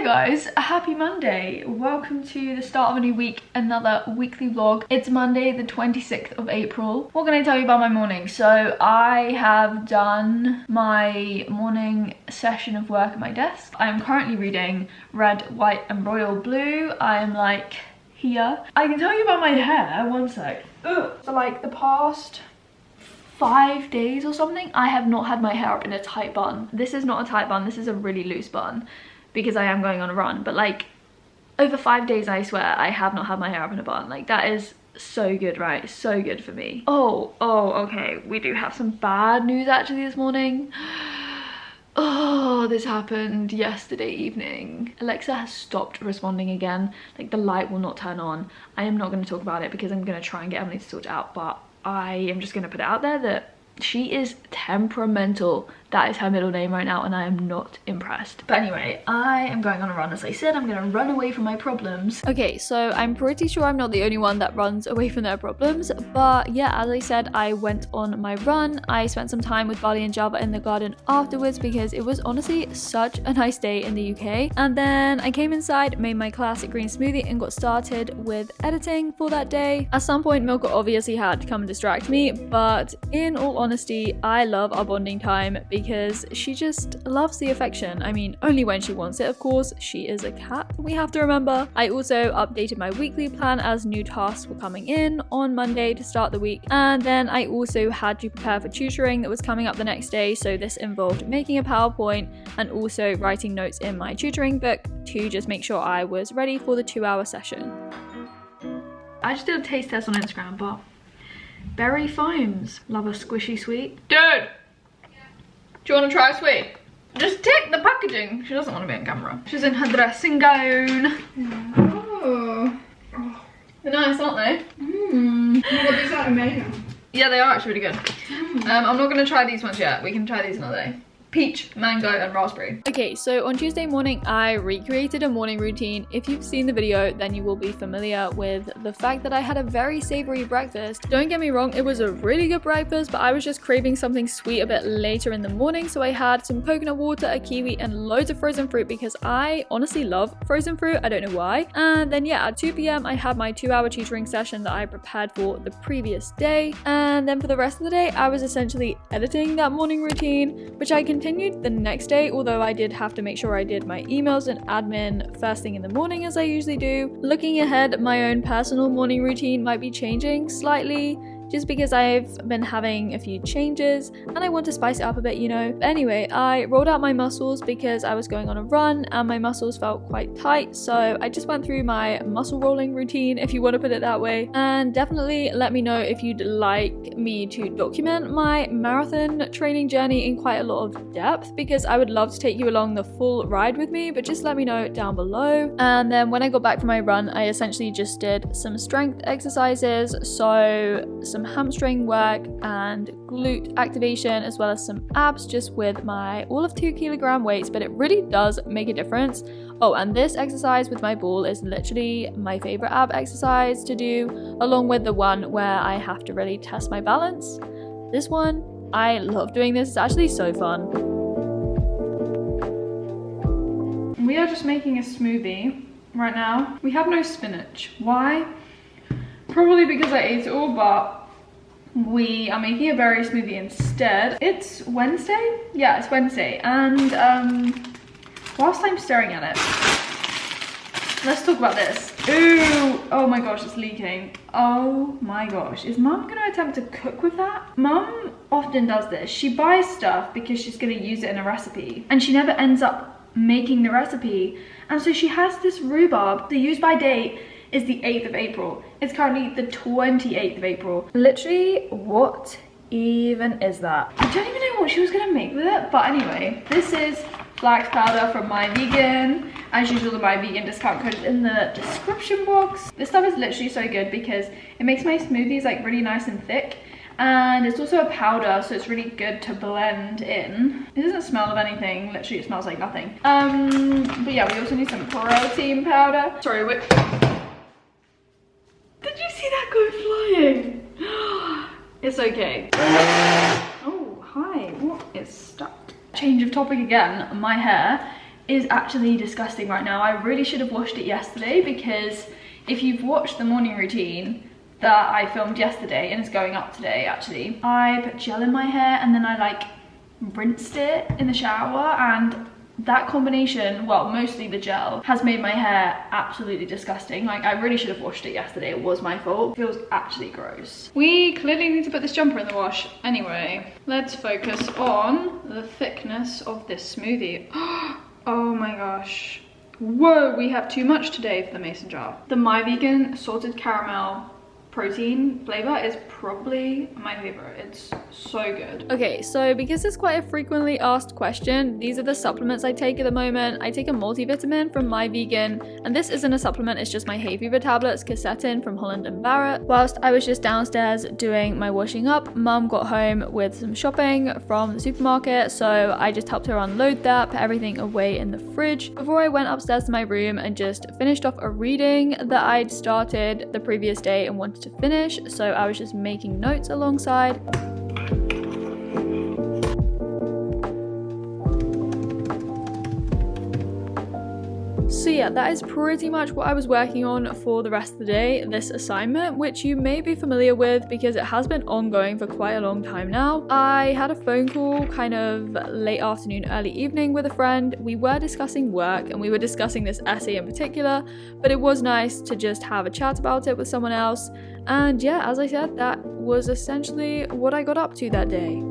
guys, happy Monday. Welcome to the start of a new week, another weekly vlog. It's Monday the 26th of April. What can I tell you about my morning? So I have done my morning session of work at my desk. I am currently reading Red, White and Royal Blue. I am like here. I can tell you about my hair, one sec. Ugh. So like the past 5 days or something, I have not had my hair up in a tight bun. This is not a tight bun, this is a really loose bun because I am going on a run, but like over 5 days I swear I have not had my hair up in a bun. Like that is so good, right? So good for me. Oh okay, we do have some bad news actually this morning. Oh, this happened yesterday evening. Alexa has stopped responding again. Like the light will not turn on. I am not going to talk about it because I'm going to try and get Emily to sort it out, but I am just going to put it out there that she is temperamental. That is her middle name right now and I am not impressed. But anyway, I am going on a run. As I said, I'm going to run away from my problems. Okay, so I'm pretty sure I'm not the only one that runs away from their problems. But yeah, as I said, I went on my run. I spent some time with Bali and Java in the garden afterwards because it was honestly such a nice day in the UK. And then I came inside, made my classic green smoothie and got started with editing for that day. At some point, Milka obviously had to come and distract me. But in all honesty, I love our bonding time because she just loves the affection. I mean, only when she wants it, of course. She is a cat, we have to remember. I also updated my weekly plan as new tasks were coming in on Monday to start the week. And then I also had to prepare for tutoring that was coming up the next day. So this involved making a PowerPoint and also writing notes in my tutoring book to just make sure I was ready for the 2-hour session. I just did a taste test on Instagram, but berry foams. Love a squishy sweet. Dude! Do you want to try a sweet? Just take the packaging. She doesn't want to be on camera. She's in her dressing gown. Oh. They're nice, aren't they? Mmm. Oh, these are amazing. Yeah, they are actually really good. I'm not going to try these ones yet. We can try these another day. Peach, mango and raspberry. Okay, so on Tuesday morning I recreated a morning routine. If you've seen the video then you will be familiar with the fact that I had a very savory breakfast. Don't get me wrong, it was a really good breakfast, but I was just craving something sweet a bit later in the morning, so I had some coconut water, a kiwi and loads of frozen fruit because I honestly love frozen fruit. I don't know why. And then yeah, at 2 p.m. I had my 2-hour tutoring session that I prepared for the previous day, and then for the rest of the day I was essentially editing that morning routine, which I continued the next day, although I did have to make sure I did my emails and admin first thing in the morning as I usually do. Looking ahead, my own personal morning routine might be changing slightly just because I've been having a few changes and I want to spice it up a bit, you know. But anyway, I rolled out my muscles because I was going on a run and my muscles felt quite tight, so I just went through my muscle rolling routine, if you want to put it that way. And definitely let me know if you'd like me to document my marathon training journey in quite a lot of depth, because I would love to take you along the full ride with me, but just let me know down below. And then when I got back from my run, I essentially just did some strength exercises, so some hamstring work and glute activation, as well as some abs just with my all of 2 kilogram weights, but it really does make a difference. Oh, and this exercise with my ball is literally my favorite ab exercise to do, along with the one where I have to really test my balance. This one, I love doing this. It's actually so fun. We are just making a smoothie right now. We have no spinach. Why? Probably because I ate it all, but we are making a berry smoothie instead. It's Wednesday? Yeah, it's Wednesday. And whilst I'm staring at it, let's talk about this. Ooh, oh my gosh, it's leaking. Oh my gosh, is Mum gonna attempt to cook with that? Mum often does this. She buys stuff because she's gonna use it in a recipe and she never ends up making the recipe. And so she has this rhubarb. The use by date is the 8th of April. It's currently the 28th of April. Literally, what even is that? I don't even know what she was gonna make with it, but anyway, this is flax powder from My Vegan. As usual, the My Vegan discount code is in the description box. This stuff is literally so good because it makes my smoothies like really nice and thick, and it's also a powder, so it's really good to blend in. It doesn't smell of anything, literally it smells like nothing. But yeah, we also need some protein powder. Sorry, wait. Did you see that go flying? It's okay. Oh, hi, what is stuck? Change of topic again. My hair is actually disgusting right now. I really should have washed it yesterday, because if you've watched the morning routine that I filmed yesterday, and it's going up today actually, I put gel in my hair and then I like rinsed it in the shower, and that combination, well, mostly the gel, has made my hair absolutely disgusting. Like, I really should have washed it yesterday. It was my fault. It feels actually gross. We clearly need to put this jumper in the wash. Anyway, let's focus on the thickness of this smoothie. Oh my gosh. Whoa, we have too much today for the mason jar. The My Vegan salted caramel protein flavor is probably my favorite. It's so good. Okay, so because it's quite a frequently asked question, these are the supplements I take at the moment. I take a multivitamin from My Vegan, and this isn't a supplement, it's just my hay fever tablets, quercetin from Holland & Barrett. Whilst I was just downstairs doing my washing up, mum got home with some shopping from the supermarket, so I just helped her unload that, put everything away in the fridge before I went upstairs to my room and just finished off a reading that I'd started the previous day and wanted to finish, so I was just making notes alongside. So yeah, that is pretty much what I was working on for the rest of the day, this assignment, which you may be familiar with because it has been ongoing for quite a long time now. I had a phone call kind of late afternoon, early evening with a friend. We were discussing work and we were discussing this essay in particular, but it was nice to just have a chat about it with someone else. And yeah, as I said, that was essentially what I got up to that day.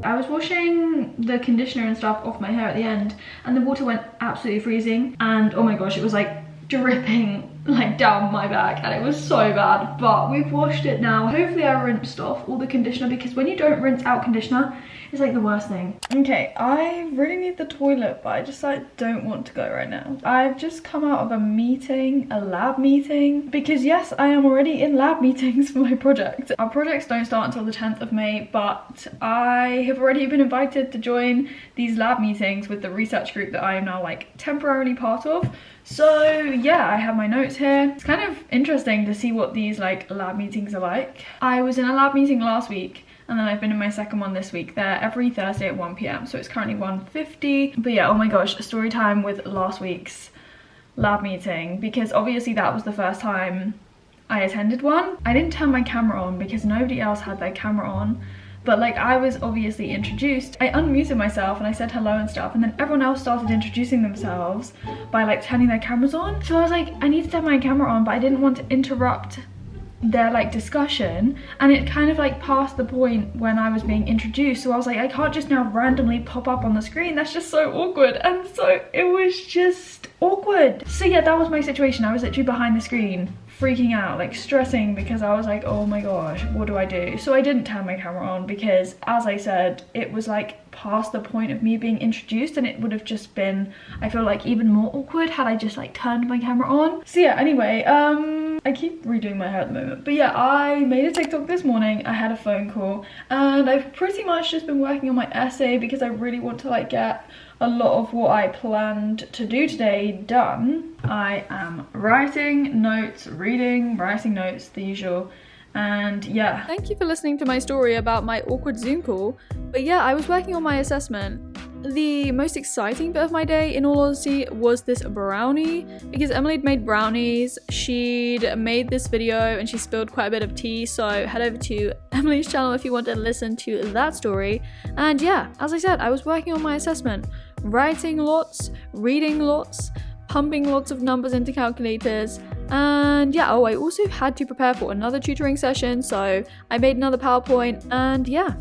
I was washing the conditioner and stuff off my hair at the end, and the water went absolutely freezing, and oh my gosh, it was like dripping like down my back, and it was so bad. But we've washed it now. Hopefully I rinsed off all the conditioner, because when you don't rinse out conditioner, it's like the worst thing. Okay, I really need the toilet, but I just like don't want to go right now. I've just come out of a meeting, a lab meeting, because yes, I am already in lab meetings for my project. Our projects don't start until the 10th of May, but I have already been invited to join these lab meetings with the research group that I am now like temporarily part of. So yeah, I have my notes here. It's kind of interesting to see what these like lab meetings are like. I was in a lab meeting last week, and then I've been in my second one this week. They're every Thursday at 1 PM, so it's currently 1:50. But yeah, oh my gosh, story time with last week's lab meeting, because obviously that was the first time I attended one. I didn't turn my camera on because nobody else had their camera on, but like I was obviously introduced. I unmuted myself and I said hello and stuff, and then everyone else started introducing themselves by like turning their cameras on. So I was like, I need to turn my camera on, but I didn't want to interrupt their like discussion, and it kind of like passed the point when I was being introduced, so I was like, I can't just now randomly pop up on the screen. That's just so awkward. And so it was just awkward. So yeah, that was my situation. I was literally behind the screen freaking out, like stressing, because I was like, oh my gosh, what do I do? So I didn't turn my camera on because, as I said, it was like past the point of me being introduced, and it would have just been, I feel like, even more awkward had I just like turned my camera on. So yeah, anyway, I keep redoing my hair at the moment, but yeah, I made a TikTok this morning. I had a phone call, and I've pretty much just been working on my essay because I really want to like get a lot of what I planned to do today done. I am writing notes, reading, writing notes, the usual. And yeah, thank you for listening to my story about my awkward Zoom call. But yeah, I was working on my assessment. The most exciting bit of my day, in all honesty, was this brownie, because Emily had made brownies. She'd made this video and she spilled quite a bit of tea, so head over to Emily's channel if you want to listen to that story. And yeah, as I said, I was working on my assessment, writing lots, reading lots, pumping lots of numbers into calculators. And yeah, oh, I also had to prepare for another tutoring session, so I made another PowerPoint, and yeah,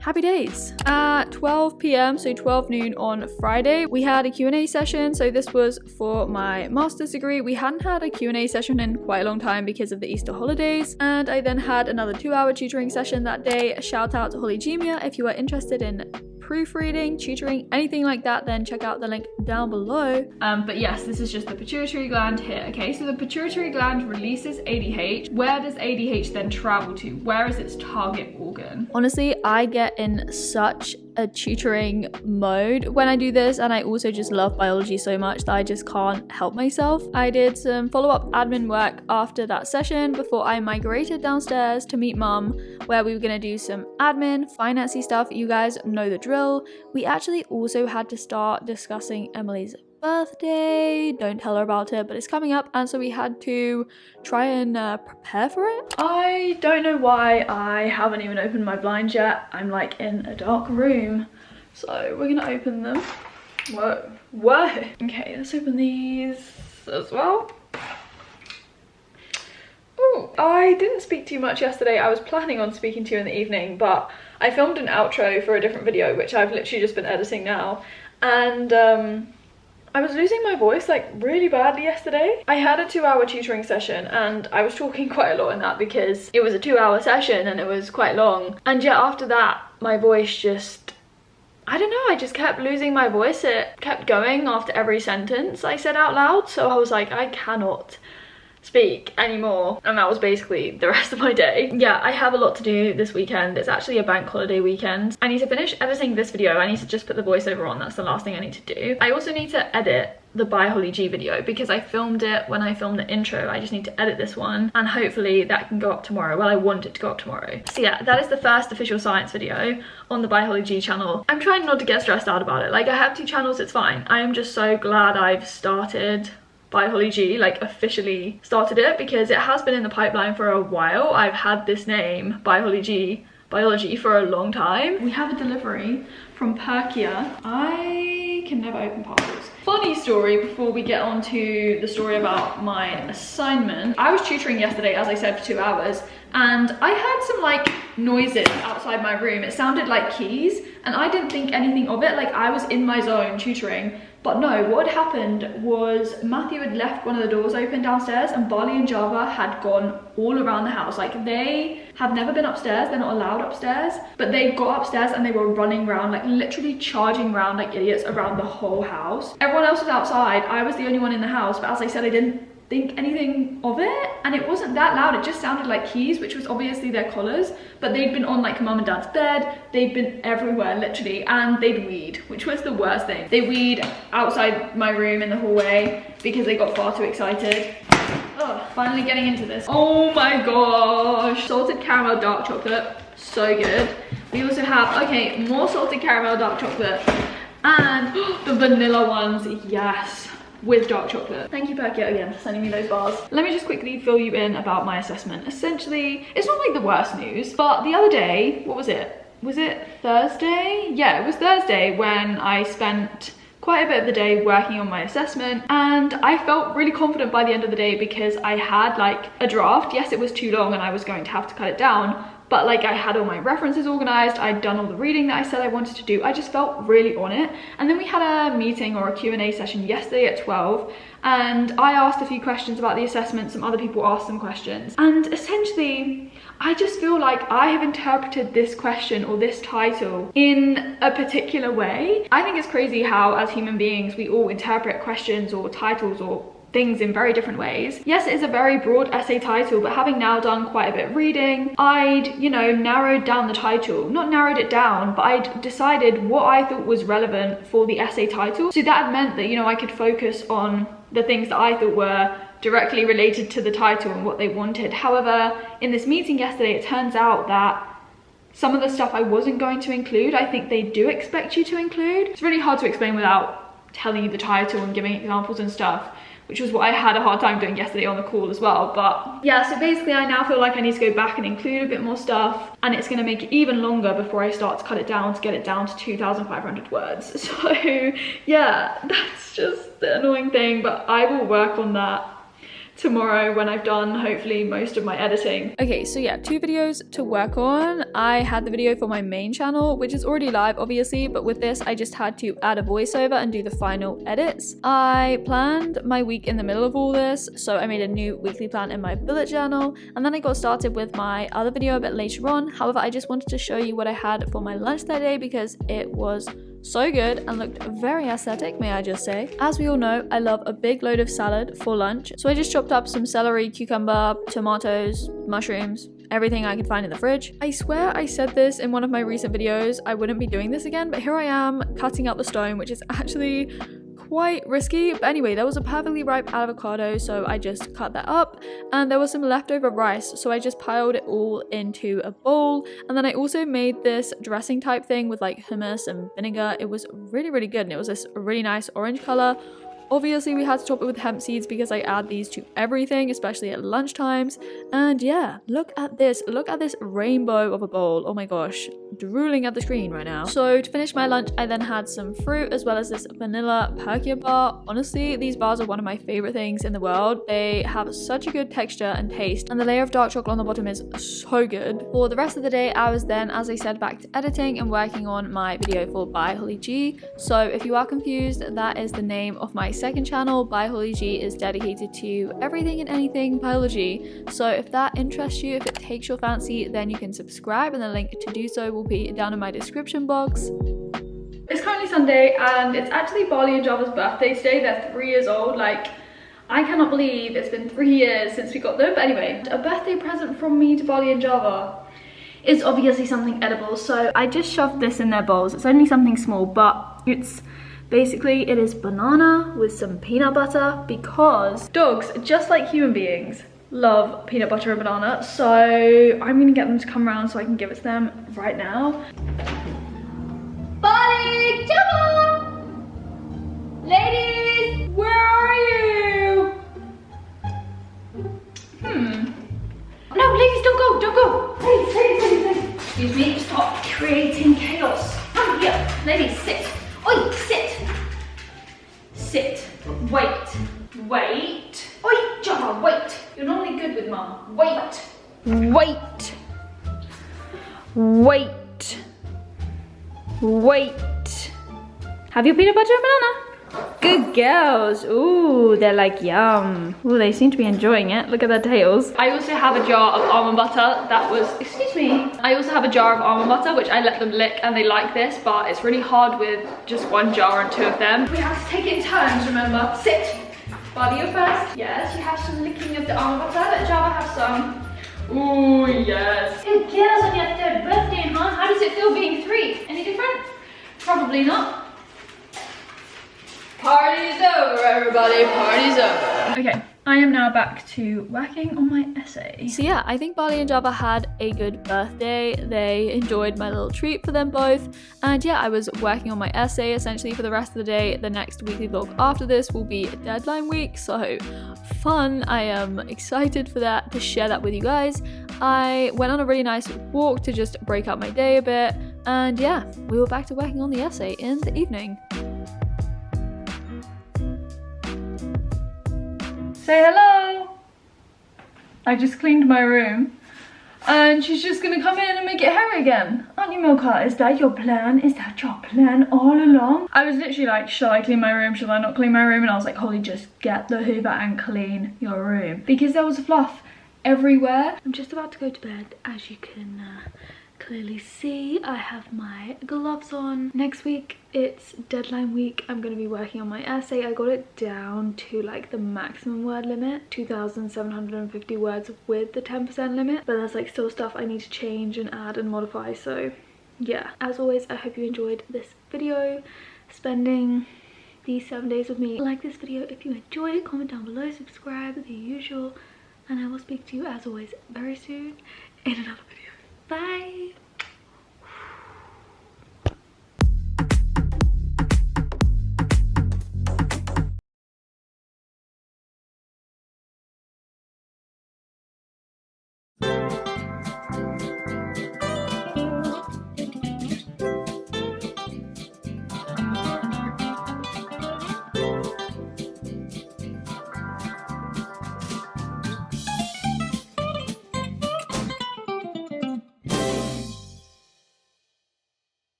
happy days. At 12 PM, so 12 noon on Friday, we had a Q&A session. So this was for my master's degree. We hadn't had a Q&A session in quite a long time because of the Easter holidays. And I then had another 2-hour tutoring session that day. A shout out to Holly Gemia. If you are interested in proofreading, tutoring, anything like that, then check out the link down below. But yes, this is just the pituitary gland here. Okay, so the pituitary gland releases ADH. Where does ADH then travel to? Where is its target organ? Honestly, I get in such a tutoring mode when I do this, and I also just love biology so much that I just can't help myself. I did some follow-up admin work after that session before I migrated downstairs to meet mum, where we were going to do some admin, financy stuff. You guys know the drill. We actually also had to start discussing Emily's birthday. Don't tell her about it, but it's coming up, and so we had to try and prepare for it. I don't know why I haven't even opened my blinds yet. I'm like in a dark room, so we're gonna open them. Whoa. Okay, let's open these as well. Ooh, I didn't speak too much yesterday. I was planning on speaking to you in the evening, but I filmed an outro for a different video, which I've literally just been editing now, and I was losing my voice like really badly yesterday. I had a 2-hour tutoring session, and I was talking quite a lot in that because it was a 2-hour session and it was quite long. And yet after that, my voice just, I don't know, I just kept losing my voice. It kept going after every sentence I said out loud. So I was like, I cannot speak anymore, and that was basically the rest of my day. Yeah, I have a lot to do this weekend. It's actually a bank holiday weekend. I need to finish editing this video. I need to just put the voiceover on. That's the last thing I need to do. I also need to edit the By Holly G video because I filmed it when I filmed the intro. I just need to edit this one, and hopefully that can go up tomorrow. Well, I want it to go up tomorrow. So yeah, that is the first official science video on the By Holly G channel. I'm trying not to get stressed out about it. Like, I have 2 channels, it's fine. I am just so glad I've started By Holly G, like officially started it, because it has been in the pipeline for a while. I've had this name, By Holly G Biology, for a long time. We have a delivery from Perkia. I can never open parcels. Funny story before we get on to the story about my assignment. I was tutoring yesterday, as I said, for 2 hours, and I heard some like noises outside my room. It sounded like keys, and I didn't think anything of it. Like, I was in my zone tutoring. But no, what had happened was Matthew had left one of the doors open downstairs, and Barley and Java had gone all around the house. Like, they have never been upstairs, they're not allowed upstairs, but they got upstairs and they were running around, like literally charging around like idiots around the whole house. Everyone else was outside, I was the only one in the house, but as I said, I didn't think anything of it, and it wasn't that loud. It just sounded like keys, which was obviously their collars, but they'd been on like mum and dad's bed, they'd been everywhere literally, and they'd weed, which was the worst thing. They weed outside my room in the hallway because they got far too excited. Oh, finally getting into this. Oh my gosh, salted caramel dark chocolate, so good. We also have, okay, more salted caramel dark chocolate, and the vanilla ones, yes, with dark chocolate. Thank you, Perkia, again for sending me those bars. Let me just quickly fill you in about my assessment. Essentially, it's not like the worst news, but the other day, what was it? Was it Thursday? Yeah, it was Thursday when I spent quite a bit of the day working on my assessment, and I felt really confident by the end of the day because I had like a draft. Yes, it was too long and I was going to have to cut it down, but like I had all my references organized, I'd done all the reading that I said I wanted to do. I just felt really on it. And then we had a meeting or a Q&A session yesterday at 12, and I asked a few questions about the assessment, some other people asked some questions, and essentially I just feel like I have interpreted this question or this title in a particular way. I think it's crazy how as human beings we all interpret questions or titles or things in very different ways. Yes, it is a very broad essay title, but having now done quite a bit of reading, I'd, you know, narrowed down the title. Not narrowed it down, but I'd decided what I thought was relevant for the essay title. So that meant that, you know, I could focus on the things that I thought were directly related to the title and what they wanted. However, in this meeting yesterday, it turns out that some of the stuff I wasn't going to include, I think they do expect you to include. It's really hard to explain without telling you the title and giving examples and stuff, which was what I had a hard time doing yesterday on the call as well. But yeah, so basically I now feel like I need to go back and include a bit more stuff, and it's going to make it even longer before I start to cut it down to get it down to 2,500 words. So yeah, that's just the annoying thing, but I will work on that tomorrow when I've done hopefully most of my editing. Okay, so yeah, 2 videos to work on. I had the video for my main channel, which is already live obviously, but with this I just had to add a voiceover and do the final edits. I planned my week in the middle of all this, so I made a new weekly plan in my bullet journal, and then I got started with my other video a bit later on. However, I just wanted to show you what I had for my lunch that day because it was so good and looked very aesthetic, may I just say. As we all know, I love a big load of salad for lunch, so I just chopped up some celery, cucumber, tomatoes, mushrooms, everything I could find in the fridge. I swear I said this in one of my recent videos, I wouldn't be doing this again, but here I am cutting out the stone, which is actually quite risky. But anyway, there was a perfectly ripe avocado, so I just cut that up, and there was some leftover rice, so I just piled it all into a bowl. And then I also made this dressing type thing with like hummus and vinegar. It was really good, and it was this really nice orange color. Obviously we had to top it with hemp seeds because I add these to everything, especially at lunch times. And yeah, look at this rainbow of a bowl. Oh my gosh, drooling at the screen right now. So to finish my lunch, I then had some fruit as well as this vanilla perkia bar. Honestly, these bars are one of my favorite things in the world. They have such a good texture and taste, and the layer of dark chocolate on the bottom is so good. For the rest of the day, I was then, as I said, back to editing and working on my video for By Holly G. So if you are confused, that is the name of my second channel. By Holly G is dedicated to everything and anything biology. So if that interests you, if it takes your fancy, then you can subscribe, and the link to do so will be down in my description box. It's currently Sunday, and it's actually Barley and Java's birthday today. They're 3 years old. Like, I cannot believe it's been 3 years since we got them. But anyway, a birthday present from me to Barley and Java is obviously something edible. So I just shoved this in their bowls. It's only something small, but it's basically, it is banana with some peanut butter, because dogs, just like human beings, love peanut butter and banana. So I'm gonna get them to come around so I can give it to them right now. Barley, Java! Ladies, where are you? No, ladies, don't go. Ladies. Excuse me, stop creating chaos. Come here, ladies, sit. Oi, sit. Wait. Oi, Java, wait. You're normally good with mum. Wait. Have your peanut butter and banana? Good girls. Ooh, they're like yum. Ooh, they seem to be enjoying it. Look at their tails. I also have a jar of almond butter that was, excuse me. I also have a jar of almond butter, which I let them lick, and they like this, but it's really hard with just one jar and two of them. We have to take it in turns, remember. Sit. Barley, you first. Yes, you have some licking of the almond butter. Let Java have some. Ooh, yes. Good girls on your 3rd birthday, huh? How does it feel being 3? Any different? Probably not. Party's over, everybody, party's over. Okay, I am now back to working on my essay. So yeah, I think Barley and Java had a good birthday. They enjoyed my little treat for them both. And yeah, I was working on my essay essentially for the rest of the day. The next weekly vlog after this will be deadline week, so fun. I am excited for that, to share that with you guys. I went on a really nice walk to just break up my day a bit. And yeah, we were back to working on the essay in the evening. Say hello. I just cleaned my room, and she's just gonna come in and make it hairy again. Aren't you, Milka? Is that your plan? Is that your plan all along? I was literally like, shall I clean my room? Shall I not clean my room? And I was like, Holly, just get the Hoover and clean your room, because there was fluff everywhere. I'm just about to go to bed, as you can clearly see. I have my gloves on. Next week it's deadline week. I'm going to be working on my essay. I got it down to like the maximum word limit, 2,750 words with the 10% limit, but there's like still stuff I need to change and add and modify. So yeah, as always, I hope you enjoyed this video, spending these 7 days with me. Like this video if you enjoyed it, comment down below, subscribe, the usual, and I will speak to you as always very soon in another video. Bye!